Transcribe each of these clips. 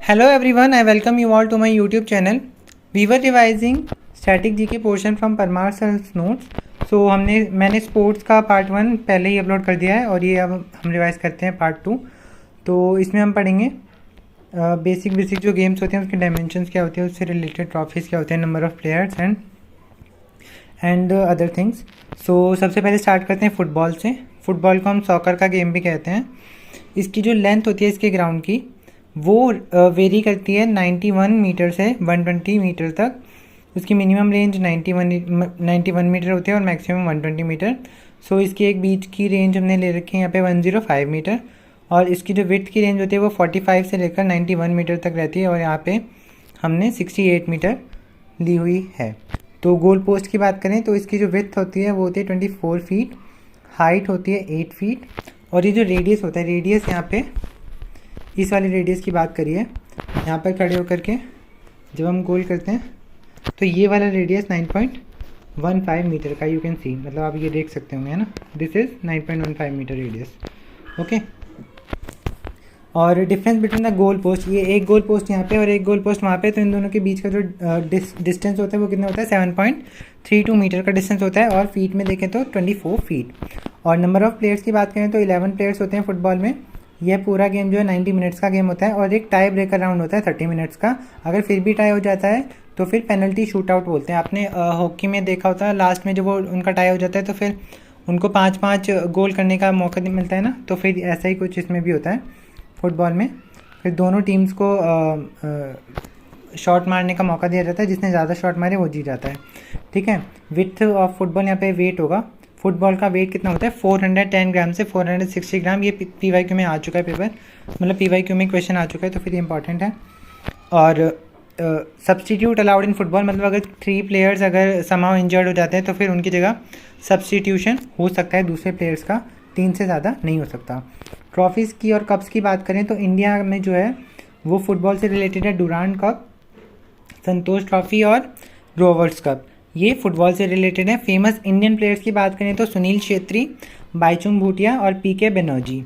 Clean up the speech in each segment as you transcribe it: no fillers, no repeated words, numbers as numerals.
Hello everyone, I welcome you all to my YouTube channel. We were revising static GK portion from Parmar Sir's notes. So मैंने sports का part 1 पहले ही upload कर दिया है और ये अब हम रिवाइज करते हैं पार्ट 2। तो इसमें हम पढ़ेंगे बेसिक जो गेम्स होते हैं उसके डायमेंशंस क्या होते हैं, उससे रिलेटेड ट्रॉफीज़ क्या होते हैं, number of players and other things. So सबसे पहले स्टार्ट करते हैं फुटबॉल से। फुटबॉल को हम सॉकर का गेम भी कहते हैं। इसकी जो लेंथ होती है इसके ग्राउंड की वो वेरी करती है 91 मीटर से 120 मीटर तक। उसकी मिनिमम रेंज 91 मीटर होती है और मैक्सिमम 120 मीटर। सो इसकी एक बीच की रेंज हमने ले रखी है यहाँ पे 105 मीटर और इसकी जो विड्थ की रेंज होती है वो 45 से लेकर 91 मीटर तक रहती है और यहाँ पे हमने 68 मीटर ली हुई है। तो गोल पोस्ट की बात करें तो इसकी जो विड्थ होती है वो होती है 24 फीट, हाइट होती है 8 फीट और ये जो रेडियस होता है, रेडियस यहाँ पे इस वाली रेडियस की बात करिए, यहाँ पर खड़े होकर के जब हम गोल करते हैं तो ये वाला रेडियस 9.15 मीटर का यू कैन सी, मतलब आप ये देख सकते होंगे है ना, this is 9.15 metre radius. Okay, और difference between the goal post, ये एक गोल पोस्ट यहाँ पे और एक गोल पोस्ट वहाँ पे, तो इन दोनों के बीच का जो डिस्टेंस होता है वो कितना होता है 7.32 मीटर का डिस्टेंस होता है और फीट में देखें तो 24 फीट। और नंबर ऑफ़ प्लेयर्स की बात करें तो 11 प्लेयर्स होते हैं फुटबॉल में। यह पूरा गेम जो है 90 मिनट्स का गेम होता है और एक टाई ब्रेकर राउंड होता है 30 मिनट्स का। अगर फिर भी टाई हो जाता है तो फिर पेनल्टी शूट आउट बोलते हैं। आपने हॉकी में देखा होता है लास्ट में जब वो उनका टाई हो जाता है तो फिर उनको 5-5 गोल करने का मौका मिलता है ना, तो फिर ऐसा ही कुछ इसमें भी होता है फुटबॉल में। फिर दोनों टीम्स को शॉट मारने का मौका दिया जाता है, जिसने ज़्यादा शॉट मारे वो जीत जाता है। ठीक है, विड्थ ऑफ फुटबॉल यहाँ पे वेट होगा, फुटबॉल का वेट कितना होता है 410 ग्राम से 460 ग्राम। ये PYQ में आ चुका है पेपर, मतलब PYQ में क्वेश्चन आ चुका है तो फिर ये इंपॉर्टेंट है। और सब्सटीट्यूट अलाउड इन फुटबॉल, मतलब अगर 3 प्लेयर्स अगर समाउ इंजर्ड हो जाते हैं तो फिर उनकी जगह सब्सटीट्यूशन हो सकता है दूसरे प्लेयर्स का, 3 से ज़्यादा नहीं हो सकता। ट्रॉफीज़ की और कप्स की बात करें तो इंडिया में जो है वो फुटबॉल से रिलेटेड है डुरांड कप, संतोष ट्रॉफी और ग्रोवर्स कप, ये फुटबॉल से रिलेटेड है। फेमस इंडियन प्लेयर्स की बात करें तो सुनील छेत्री, बाईचुंग भूटिया और PK बनर्जी।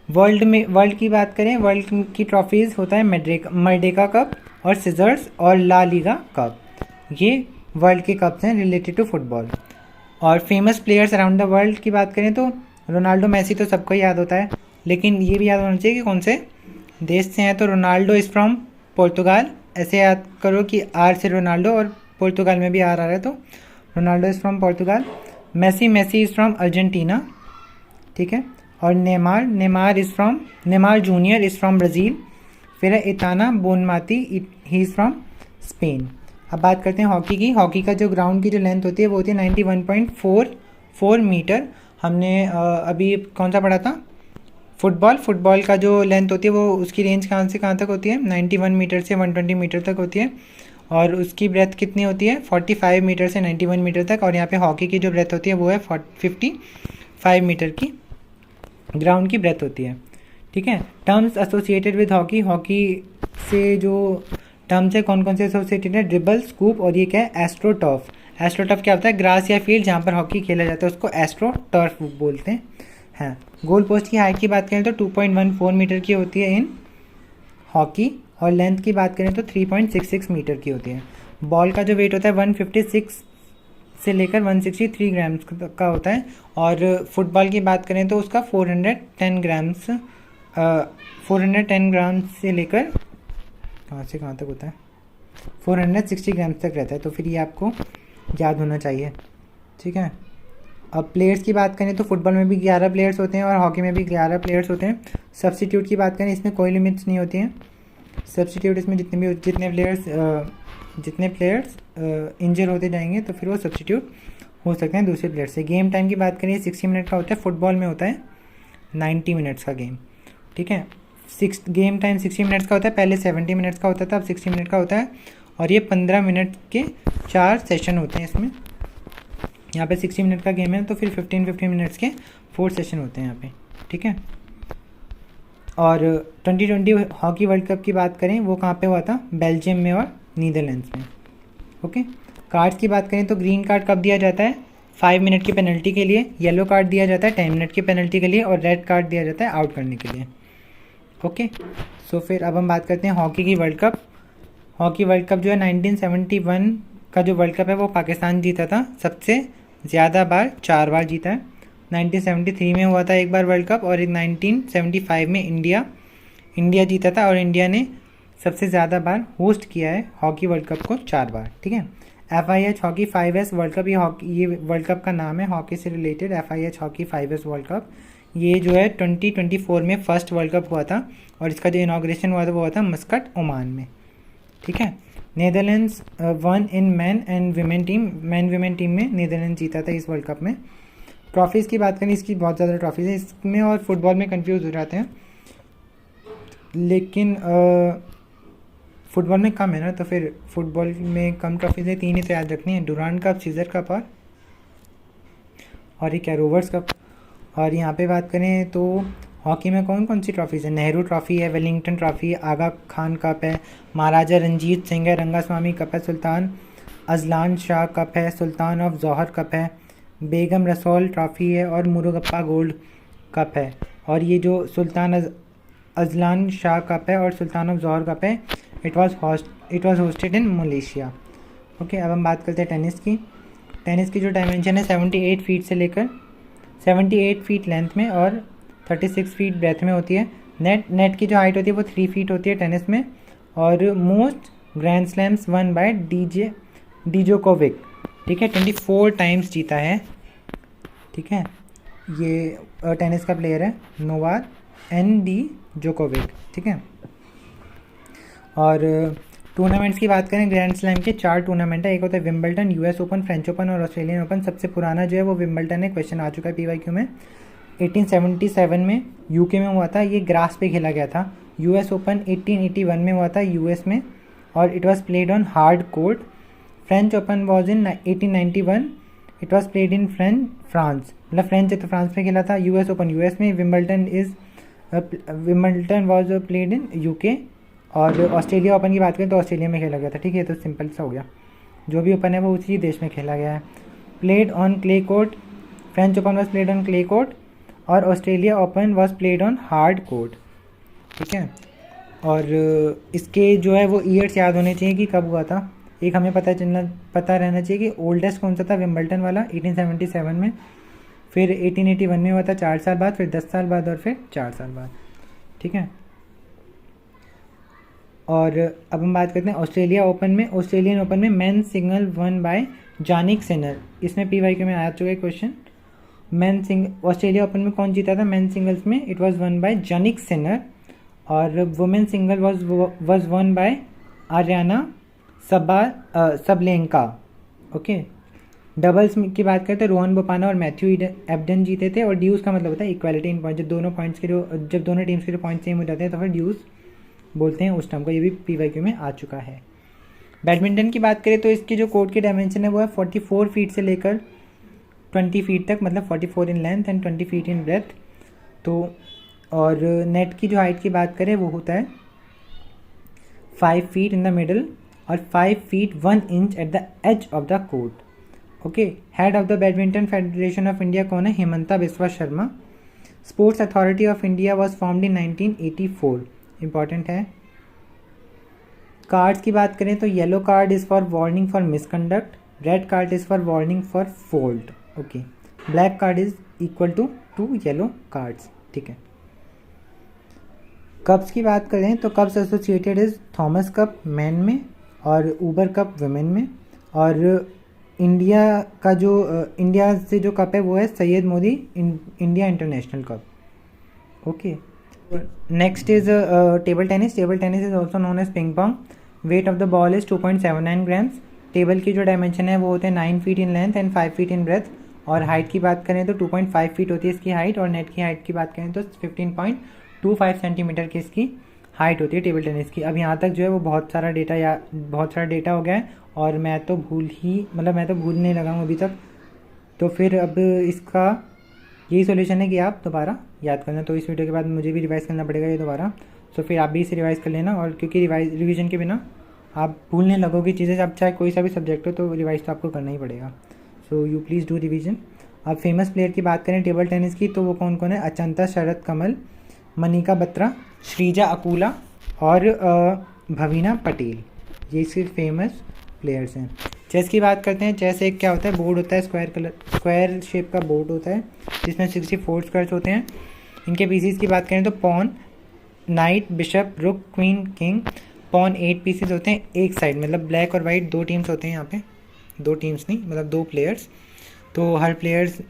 वर्ल्ड की बात करें, वर्ल्ड की ट्रॉफीज़ होता है मर्डेका कप और सिजर्स और ला लीगा कप, ये वर्ल्ड के कप्स हैं रिलेटेड टू फुटबॉल। और famous players around the world की बात करें तो रोनाल्डो, मेसी तो सबको याद होता है, लेकिन ये भी याद होना चाहिए कि कौन से देश से हैं। तो रोनाल्डो इज़ फ्रॉम पोर्तुगाल, ऐसे याद करो कि R से रोनाल्डो और पोर्तुगाल में भी आ रहा है, तो Ronaldo is from Portugal. Messi is from Argentina, ठीक है। और Neymar junior is from Brazil. फिर है Aitana Bonmati, he is from Spain. अब बात करते हैं हॉकी की। हॉकी का जो ग्राउंड की जो लेंथ होती है वो होती है 91.44 मीटर। हमने अभी कौन सा पढ़ा था, फुटबॉल का जो लेंथ होती है वो उसकी रेंज कहाँ से कहाँ तक होती है 91 मीटर से 120 मीटर तक होती है और उसकी ब्रेथ कितनी होती है 45 मीटर से 91 मीटर तक। और यहाँ पे हॉकी की जो ब्रेथ होती है वो है 55 मीटर की ग्राउंड की ब्रेथ होती है। ठीक है, terms associated with hockey, hockey से जो टर्म्स है कौन कौन से एसोसिएटेड है, ड्रिबल, स्कूप और ये क्या है एस्ट्रोटर्फ। एस्ट्रोटर्फ क्या होता है, ग्रास या फील्ड जहाँ पर हॉकी खेला जाता है उसको एस्ट्रोटर्फ बोलते हैं। गोल पोस्ट की हाइट की बात करें तो 2.14 मीटर की होती है इन हॉकी और लेंथ की बात करें तो 3.66 मीटर की होती है। बॉल का जो वेट होता है 156 से लेकर 163 ग्राम्स का होता है और फुटबॉल की बात करें तो उसका 410 ग्राम्स से लेकर कहाँ से कहाँ तक होता है 460 ग्राम्स तक रहता है, तो फिर ये आपको याद होना चाहिए। ठीक है, अब प्लेयर्स की बात करें तो फुटबॉल में भी 11 प्लेयर्स होते हैं और हॉकी में भी 11 प्लेयर्स होते हैं। सब्स्टिट्यूट की बात करें इसमें कोई लिमिट्स नहीं होती हैं। सब्स्टिट्यूट इसमें जितने प्लेयर्स इंजर होते जाएंगे तो फिर वो सब्स्टिट्यूट हो सकते हैं दूसरे प्लेयर से। गेम टाइम की बात करें 60 मिनट का होता है, फुटबॉल में होता है 90 मिनट्स का गेम। ठीक है, गेम टाइम 60 मिनट्स का होता है, पहले 70 मिनट्स का होता था, अब 60 मिनट का होता है और ये 15 मिनट के 4 सेशन होते हैं इसमें। यहाँ पे 60 मिनट का गेम है तो फिर 15 मिनट्स के 4 सेशन होते हैं यहाँ पे। ठीक है, और 2020 हॉकी वर्ल्ड कप की बात करें वो कहाँ पे हुआ था, बेल्जियम में और नीदरलैंड्स में। ओके, कार्ड्स की बात करें तो ग्रीन कार्ड कब दिया जाता है 5 मिनट की पेनल्टी के लिए, येलो कार्ड दिया जाता है 10 मिनट की पेनल्टी के लिए और रेड कार्ड दिया जाता है आउट करने के लिए। ओके। सो फिर अब हम बात करते हैं हॉकी की world cup. Hockey world cup जो है 1971 का जो वर्ल्ड कप है वो पाकिस्तान जीता था, सबसे ज़्यादा बार 4 बार जीता है। 1973 में हुआ था एक बार वर्ल्ड कप, और 1975 में इंडिया जीता था, और इंडिया ने सबसे ज़्यादा बार होस्ट किया है हॉकी वर्ल्ड कप को 4 बार। ठीक है। FIH hockey 5S world cup, ये वर्ल्ड कप का नाम है हॉकी से related, FIH hockey 5S world cup. ये जो है 2024 में फर्स्ट वर्ल्ड कप हुआ था, और इसका जो इनाग्रेशन हुआ था वो हुआ था मस्कट, ओमान में। ठीक है। Netherlands one in man and women team में नीदरलैंड जीता था इस वर्ल्ड कप में। ट्रॉफीज़ की बात करें, इसकी बहुत ज़्यादा ट्रॉफीज़ है, इसमें और फुटबॉल में कंफ्यूज हो जाते हैं, लेकिन फुटबॉल में कम है ना, तो फिर फुटबॉल में कम ट्रॉफीज़ है, 3 ही तो याद रखनी है, डुरांड कप, सीजर कप और ये क्या रोवर्स कप। और यहाँ पे बात करें तो हॉकी में कौन कौन सी ट्रॉफीज़ है, नेहरू ट्रॉफी है, वेलिंगटन ट्रॉफी है, आगा खान कप है, महाराजा रंजीत सिंह है, रंगास्वामी कप है, सुल्तान अजलान शाह कप है, सुल्तान ऑफ जौहर कप है, बेगम रसौल ट्रॉफी है, और मुरुगप्पा गोल्ड कप है। और ये जो सुल्तान अजलान शाह कप है और सुल्तान ऑफ जौहर कप है, it was hosted in Malaysia. Okay. अब हम बात करते हैं टेनिस की जो डायमेंशन है 78 फीट से लेकर 78 फीट लेंथ में और 36 फीट ब्रेथ में होती है। नेट की जो हाइट होती है वो 3 फीट होती है टेनिस में। और most grand slams won by Djokovic. ठीक है, 24 टाइम्स जीता है। ठीक है, ये टेनिस का प्लेयर है नोवाक ND जोकोविक। ठीक है। और टूर्नामेंट्स की बात करें, ग्रैंड स्लैम के 4 टूर्नामेंट है। एक होता है विंबलटन, US ओपन, फ्रेंच ओपन और ऑस्ट्रेलियन ओपन। सबसे पुराना जो है वो विंबलटन है, क्वेश्चन आ चुका है PYQ में। 1877 में UK में हुआ था, ये ग्रास पे खेला गया था। US ओपन 1881 में हुआ था US में, और it was played on hard court. French Open was in 1891, it was played in France, मतलब फ्रेंच है तो फ्रांस में खेला था। US ओपन US में, विंबलटन वॉज प्लेड इन UK। और ऑस्ट्रेलिया ओपन की बात करें तो ऑस्ट्रेलिया में खेला गया था। ठीक है, तो सिंपल सा हो गया, जो भी ओपन है वो उसी देश में खेला गया है। Played on clay court, French Open was played on clay court, और Australia Open was played on hard court. ठीक है। और इसके जो है वो ईयर्स याद होने चाहिए कि कब हुआ था। एक हमें पता रहना चाहिए कि ओल्डेस्ट कौन सा था, विंबलटन वाला 1877 में, फिर 1881 में हुआ था 4 साल बाद, फिर 10 साल बाद, और फिर 4 साल बाद। ठीक है। और अब हम बात करते हैं ऑस्ट्रेलियन ओपन में men single one by Jannik Sinner. इसमें PYQ में आ चुका है क्वेश्चन। ऑस्ट्रेलिया ओपन में कौन जीता था मेन सिंगल्स में, it was won by Jannik Sinner. और women single was won by Aryna Sabalenka. Okay. Doubles की बात करते हैं, रोहन बोपाना और मैथ्यू एबडन जीते थे। और ड्यूज का मतलब होता है इक्वालिटी इन पॉइंट, जब दोनों टीम्स के जो पॉइंट सेम हो जाते हैं तो फिर ड्यूज बोलते हैं उस टर्म को। ये भी PYQ में आ चुका है। बैडमिंटन की बात करें तो इसकी जो कोर्ट की डायमेंशन है वो है 44 फीट से लेकर 20 फीट तक, मतलब 44 in length and 20 feet in breadth. तो और नेट की जो हाइट की बात करें वो होता है 5 फीट इन द मिडल और 5 feet 1 inch at the edge of the court. Okay. Head of the badminton federation of India कौन है, Himanta Biswa Sarma. Sports authority of India was formed in 1984, important है। कार्ड्स की बात करें तो yellow card is for warning for misconduct, red card is for warning for fault. Okay. Black card is equal to 2 yellow cards. ठीक है। Cups की बात करें तो cups associated is Thomas cup man में और ऊबर कप वुमेन में। और इंडिया का जो इंडिया से जो कप है वो है Syed Modi India international cup. Okay. Next is table tennis. Table tennis is also known as ping pong. Weight of the ball is 2.79 grams. टेबल की जो डायमेंशन है वो होते हैं 9 feet in length and 5 feet in breadth. और हाइट की बात करें तो 2.5 फीट होती है इसकी हाइट। और नेट की हाइट की बात करें तो 15.25 सेंटीमीटर की इसकी हाइट होती है टेबल टेनिस की। अब यहाँ तक जो है वो बहुत सारा डेटा हो गया है, और मैं तो भूलने लगा हूँ अभी तक। तो फिर अब इसका यही सॉल्यूशन है कि आप दोबारा याद करना। तो इस वीडियो के बाद मुझे भी रिवाइज़ करना पड़ेगा ये दोबारा। तो फिर आप भी इसे रिवाइज़ कर लेना, और क्योंकि रिवीजन के बिना आप भूलने लगोगे चीज़ें। अब चाहे कोई सा भी सब्जेक्ट हो तो रिवाइज़ तो आपको करना ही पड़ेगा। सो यू प्लीज़ डू रिवीजन। अब फेमस प्लेयर की बात करें टेबल टेनिस की तो वो कौन कौन है, अचंता शरद कमल, मनिका बत्रा, श्रीजा अकूला और भवीना पटेल, ये सिर्फ फेमस प्लेयर्स हैं। चेस की बात करते हैं। चेस एक क्या होता है, बोर्ड होता है, स्क्वायर शेप का बोर्ड होता है जिसमें 64 स्क्वायर्स होते हैं। इनके पीसीज की बात करें तो पॉन, नाइट, बिशप, रुक, क्वीन, किंग। पॉन 8 पीसेज होते हैं एक साइड, मतलब ब्लैक और वाइट 2 टीम्स होते हैं यहाँ पे, 2 टीम्स नहीं मतलब 2 प्लेयर्स। तो हर प्लेयर्स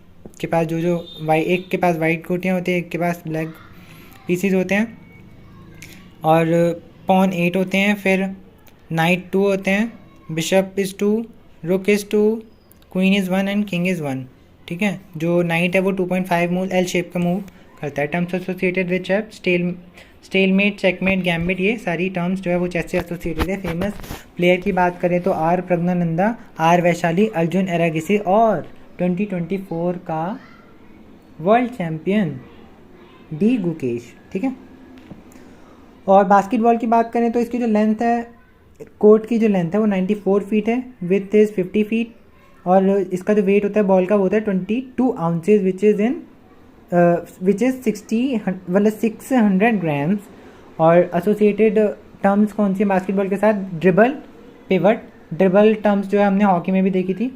के पास जो एक के पास वाइट गोटियाँ होती हैं, एक के पास ब्लैक पीसेज होते हैं। और पॉन 8 होते हैं, फिर नाइट 2 होते हैं, bishop is 2, rook is 2, queen is 1 and king is 1। ठीक है, जो नाइट है वो 2.5 मूव एल शेप का मूव करता है। Terms associated with chess, stalemate, checkmate, gambit, ये सारी टर्म्स जो है वो चेस से एसोसिएटेड है। फेमस प्लेयर की बात करें तो आर प्रज्ञानंदा, आर वैशाली, अर्जुन एरागिसी और 2024 का वर्ल्ड चैम्पियन डी गुकेश। ठीक है, और बास्केटबॉल की बात करें तो इसकी जो लेंथ है, कोर्ट की जो लेंथ है वो 94 फीट है, विथ इज़ 50 फीट, और इसका जो वेट होता है बॉल का वो होता है 22 आउंसेज विच इज़ 600 ग्राम्स। और एसोसिएटेड टर्म्स कौन सी है बास्केटबॉल के साथ, ड्रिबल, पिवट। ड्रिबल टर्म्स जो है हमने हॉकी में भी देखी थी।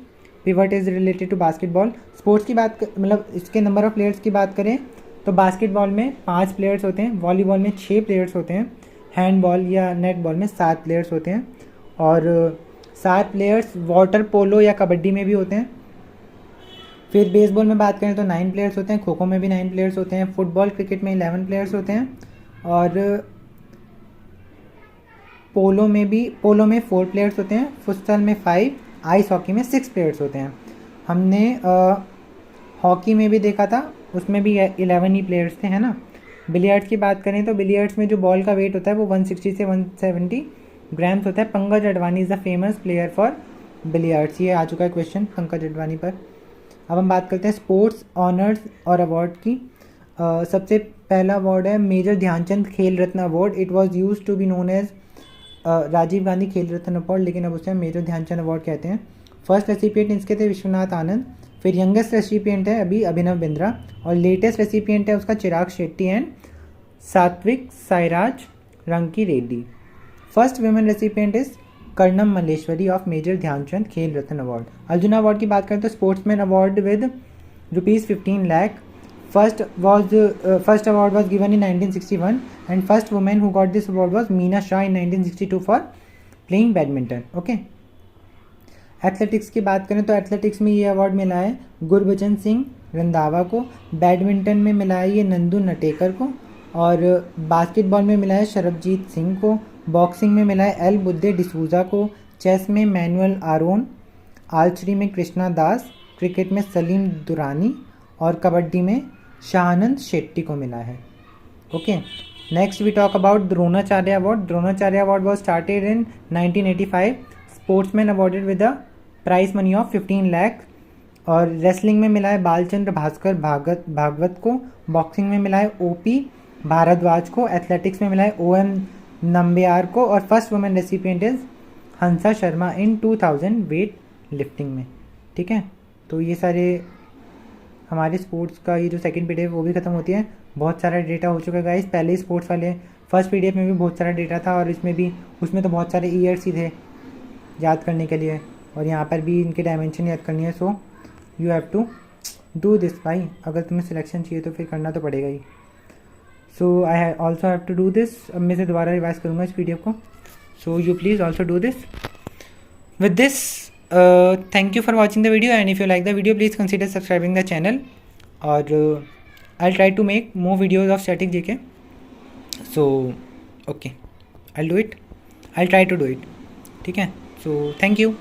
Pivot is related to basketball. Sports की बात मतलब इसके नंबर ऑफ प्लेयर्स की बात करें तो बास्केटबॉल में 5 प्लेयर्स होते हैं, वॉलीबॉल में 6 प्लेयर्स होते हैं, हैंडबॉल या नेटबॉल में 7 प्लेयर्स होते हैं, और 7 प्लेयर्स वाटर पोलो या कबड्डी में भी होते हैं। फिर बेसबॉल में बात करें तो 9 प्लेयर्स होते हैं, खो खो में भी 9 प्लेयर्स होते हैं, फुटबॉल क्रिकेट में 11 प्लेयर्स होते हैं, और पोलो में 4 प्लेयर्स होते हैं, फुटबॉल में 5, आइस हॉकी में 6 प्लेयर्स होते हैं। हमने हॉकी में भी देखा था, उसमें भी 11 ही प्लेयर्स थे, है ना। बिलियर्ड्स की बात करें तो बिलियर्ड्स में जो बॉल का वेट होता है वो 160 से 170 ग्राम्स होता है। Pankaj Advani is the famous player for billiards. ये आ चुका है क्वेश्चन पंकज अडवाणी पर। अब हम बात करते हैं स्पोर्ट्स ऑनर्स और अवार्ड की। सबसे पहला अवार्ड है major Dhyanchand Khel Ratna award. It was use to be known as Rajiv Gandhi Khel Ratna award, लेकिन अब उसे मेजर ध्यानचंद अवार्ड कहते हैं। फर्स्ट रेसिपिएंट इसके थे विश्वनाथ आनंद। फिर यंगेस्ट रेसिपिएंट है अभी अभिनव बिंद्रा, और लेटेस्ट रेसिपिएंट है उसका चिराग Shetty and Satwik Sairaj Rankireddy. First women recipient is Karnam Malleswari of major Dhyanchand Khel Ratna award. Arjuna award की बात करें तो sportsman award with ₹15 lakh. First award was given in 1961 and first woman who got this award was Meena Shah in 1962 for playing badminton. Okay. Athletics की बात करें तो athletics में ये अवार्ड मिला है गुरबचन सिंह रंधावा को, बैडमिंटन में मिला है ये नंदू नटेकर को, और बास्केटबॉल में मिला है शरबजीत सिंह को, बॉक्सिंग में मिला है एल बुद्धे डिसूजा को, चेस में मैनुअल आरोन, आर्चरी में कृष्णा दास, क्रिकेट में सलीम दुरानी, और कबड्डी में शाहानंद शेट्टी को मिला है। Okay, next we talk about Dronacharya award. Dronacharya award was started in 1985। Sportsman awarded with the prize money of 15 lakh. और रेसलिंग में मिला है बालचंद्र भास्कर भागवत को, बॉक्सिंग में मिला है ओपी भारद्वाज को, एथलेटिक्स में मिला है OM नंबियार को, और first women recipient is Hansa Sharma in 2000 weight lifting में। ठीक है, तो ये सारे हमारे स्पोर्ट्स का ये जो सेकंड पीडीएफ वो भी ख़त्म होती है। बहुत सारा डेटा हो चुका है गाइस। पहले ही स्पोर्ट्स वाले फर्स्ट पीडीएफ में भी बहुत सारा डेटा था, और उसमें तो बहुत सारे ईयर्स ही थे याद करने के लिए, और यहाँ पर भी इनके डायमेंशन याद करनी है। So you have to do this भाई, अगर तुम्हें सिलेक्शन चाहिए तो फिर करना तो पड़ेगा ही। So I also have to do this. अब मैं से दोबारा रिवाइज करूँगा इस पीडीएफ को, so you please also do this. With this thank you for watching the video, and if you like the video please consider subscribing the channel, or I'll try to make more videos of static GK. So okay, I'll try to do it. ठीक है, so thank you.